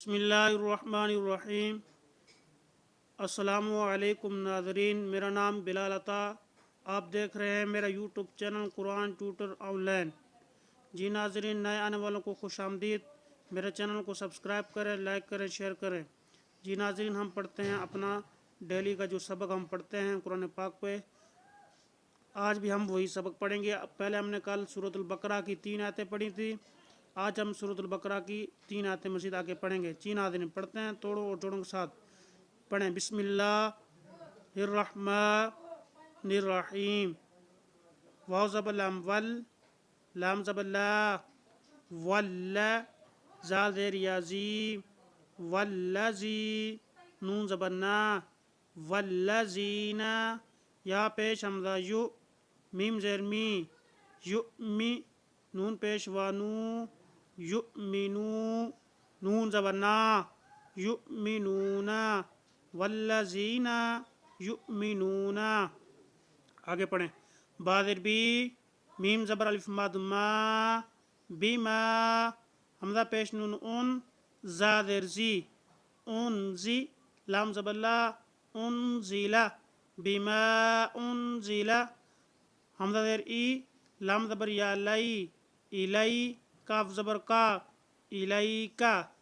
बिस्मिल्लाहिर्रहमानिर्रहीम। अस्सलामुअलैकुम नाज़रीन, मेरा नाम बिलाल अता। आप देख रहे हैं मेरा YouTube channel Quran tutor online. जी नाज़रीन, नए आने वालों को खुश आमदीद। मेरे चैनल को सब्सक्राइब करें, लाइक करें, शेयर करें। जी नाज़रीन, हम पढ़ते हैं अपना डेली का जो सबक हम पढ़ते हैं कुरान पाक पे। आज भी हम वही सबक पढ़ेंगे। पहले हमने कल सूरतुल बकरा की 3 आयतें पढ़ी थी। आज हम सूरतुल बकरा की 3 आयतें मज़ीद आगे पढ़ेंगे। 3 आयतें पढ़ते हैं, तोड़ो और जोड़ों के साथ पढ़ें। बिस्मिल्लाहिर्रहमानिर्रहीम। वाव ज़बर लाम वल, लाम ज़बर ला, वल्ला, ज़ाल ज़ेर याज़ी, वल्लज़ी, नून ज़बर ना, वल्लज़ीना, या पेश हमज़ा यु, मीम ज़ेर मी, युमी, नून पेश वानू, युमिनू, नून ज़बर ना, युमिनूना, वल्लज़ीना युमिनूना। आगे पढ़ें। बाज़िर बी, मीम ज़बर अलिफ मद मा, बीमा, हमज़ा पेश नून उन, ज़ादिर जी, उन जी, लाम ज़बर ला, उन ज़ीला, बीमा उन ज़ीला, हमज़ा ज़ेर ई, लाम ज़बर या लाई, इलाई, काफ ज़बर का, इलाई का,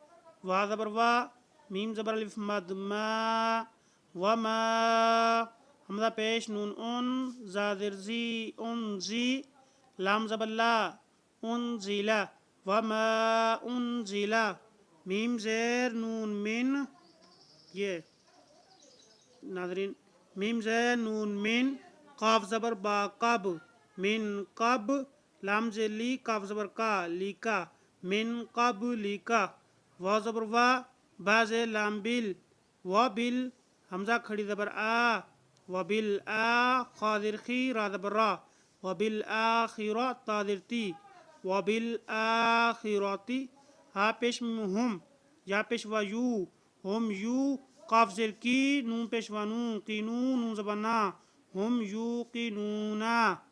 वा ज़बर वा, मीम ज़बर अलिफ मद मा, वमा, हमज़ा पेश नून उन, ज़ादिर जी, उन जी, लाम ज़बर ला, उन ज़ीला, वमा उन ज़ीला, मीम ज़ेर नून मिन, ये नाज़रीन, मीम ज़ेर नून मिन, काफ ज़बर बा कब, मिन कब, लाम ज़ेर ली, काफ ज़बर का, लीका, मिन कब लीका, वा ज़बर वा, बा ज़ेर लाम बिल, वा बिल, हमज़ा खड़ी ज़बर आ, व बिल आ, खादिर खी, रा ज़बर रा, व बिल आखिरा, तादिर ती, व बिल आखिराती, हा पेश हम, या पेश वा यू, हम यू, काफ ज़ेर की, नून पेश वा नू, कीनू, नून ज़बर ना, हम यू कीनूना,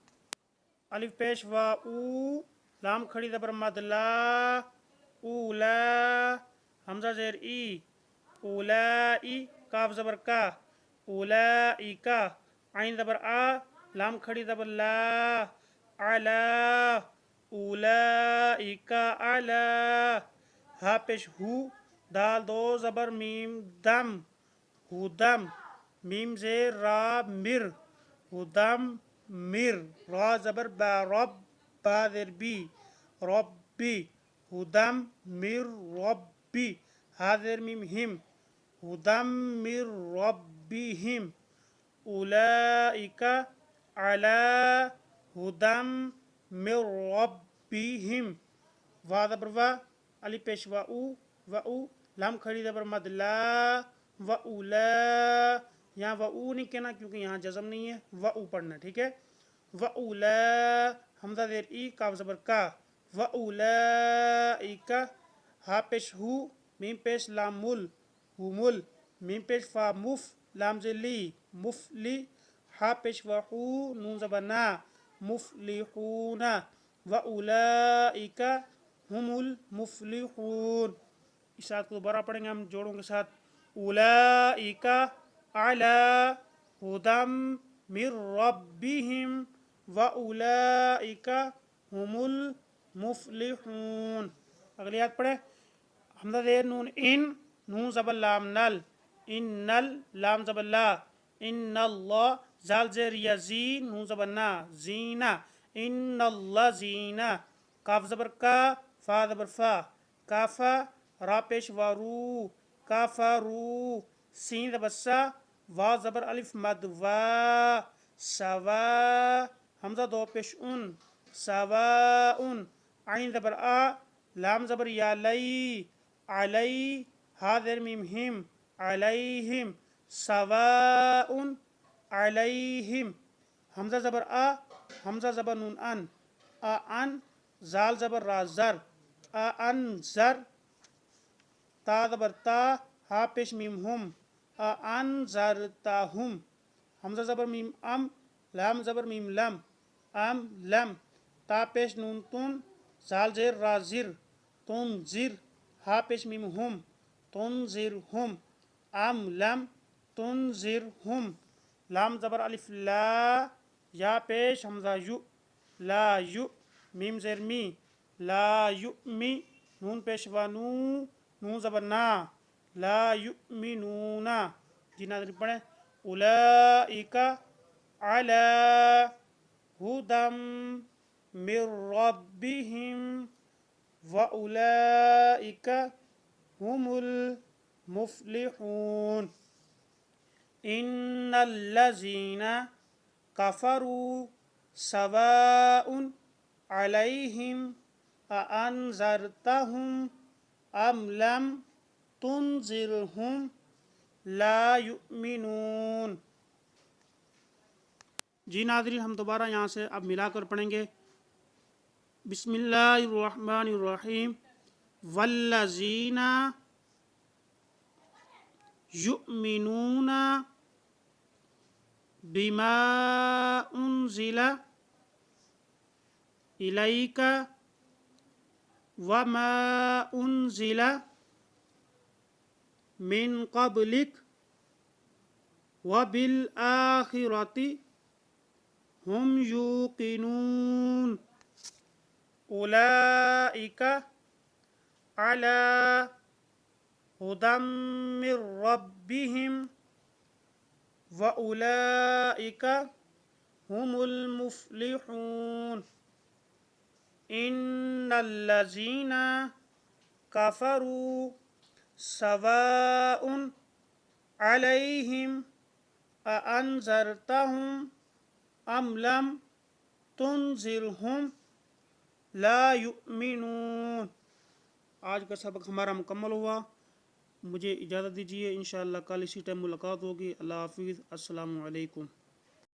अलिफ पेश वा ऊ, लाम खड़ी ज़बर मद ला, ऊला, हमज़ा ज़ेर ई, ऊलाई, काफ ज़बर का, ऊलाइका, आइन ज़बर आ, लाम खड़ी ज़बर ला, अला, ऊलाइका अला, हा पेश हु, दाल दो ज़बर मीम दम, हुदम, मीम ज़ेर रा मिर, हुदम मिर, रा ज़बर बा रब, बा ज़ेर बी, रब्बी, हुदम मिर रब्बी, हा ज़ेर मीम हिम, हुदम मिर रब्बिहिम, उलाइका अला हुदम मिर रब्बिहिम, वा ज़बर वा, अलिफ पेश वा ऊ, लाम खड़ी ज़बर मद ला, व उला, यहाँ व ऊ नहीं कहना क्योंकि यहाँ जज़म नहीं है, व ऊ पढ़ना, ठीक है। व उला, हमज़ा ज़ेर ई, काफ ज़बर का, व उलाइका, हा पेश हु, मीम पेश लाम मुल, हुमुल, मीम पेश फा मुफ, लाम ज़ेर ली, मुफली, हा पेश वा हु, नून ज़बर ना, मुफलिहूना, व उलाइका हुमुल मुफलिहून। इस आयत को दोबारा पढ़ेंगे हम जोड़ों के साथ। उलाइका अला हुदम मिर रब्बिहिम व उलाइका हुमुल मुफलिहून। अगली आयत पढ़े। हमज़ा ज़ेर नून इन, नून ज़बर लाम नल, इन नल, लाम ज़बर ला, इन्नल्लाह, ज़ाल ज़ेर यज़ी, नून ज़बर ना, ज़ीना, इन्नल्लाज़ीना, काफ ज़बर का, फा ज़बर फा, काफा, रा पेश वारू, काफारू, सीन ज़बर सा, वा ज़बर अलिफ मद वा, सवा, हमज़ा दो पेश उन, सवा उन, आइन ज़बर आ, लाम ज़बर या लई, अलई, हा ज़ेर मीम हिम, अलैहिम, सवाउन अलैहिम, हमज़ा ज़बर आ, हमज़ा ज़बर नून अन, आ अन, ज़ाल ज़बर रा ज़र, आ अन ज़र, ता ज़बर ता, हा पेश मीम हुम, आ अन ज़र ताहुम, हमज़ा ज़बर मीम अम, लाम ज़बर मीम लम, अम लम, ता पेश नून तुन, ज़ाल ज़ेर रा ज़िर, तुन ज़िर, हा पेश मीम हुम, تنذرهم ام لم تنذرهم لام زبر الف لا یا پیش حمزہ یو لا یو میم زیر می لا یؤمی نون پیش و نون زبر نا لا یؤمنون جی ناظرین پڑھیں اولئک علی ہدی من ربهم واولئک هم المفلحون ان الذین کفروا سواء علیہم اانذرتهم ام لم تنذرهم لا یؤمنون۔ جی ناظرین ہم دوبارہ یہاں سے اب ملا کر پڑھیں گے بسم اللہ الرحمن الرحیم والذین یؤمنون بما انزل الیک وما انزل من قبلک وبالآخرۃ ہم یوقنون اولئک علی ہدی من ربهم واولئک هم المفلحون ان الذین کفروا سواء علیہم اانذرتهم ام لم تنذرهم لا یؤمنون۔ آج کا سبق ہمارا مکمل ہوا، مجھے اجازت دیجیے، انشاءاللہ کل اسی ٹائم ملاقات ہوگی۔ اللہ حافظ، السلام علیکم۔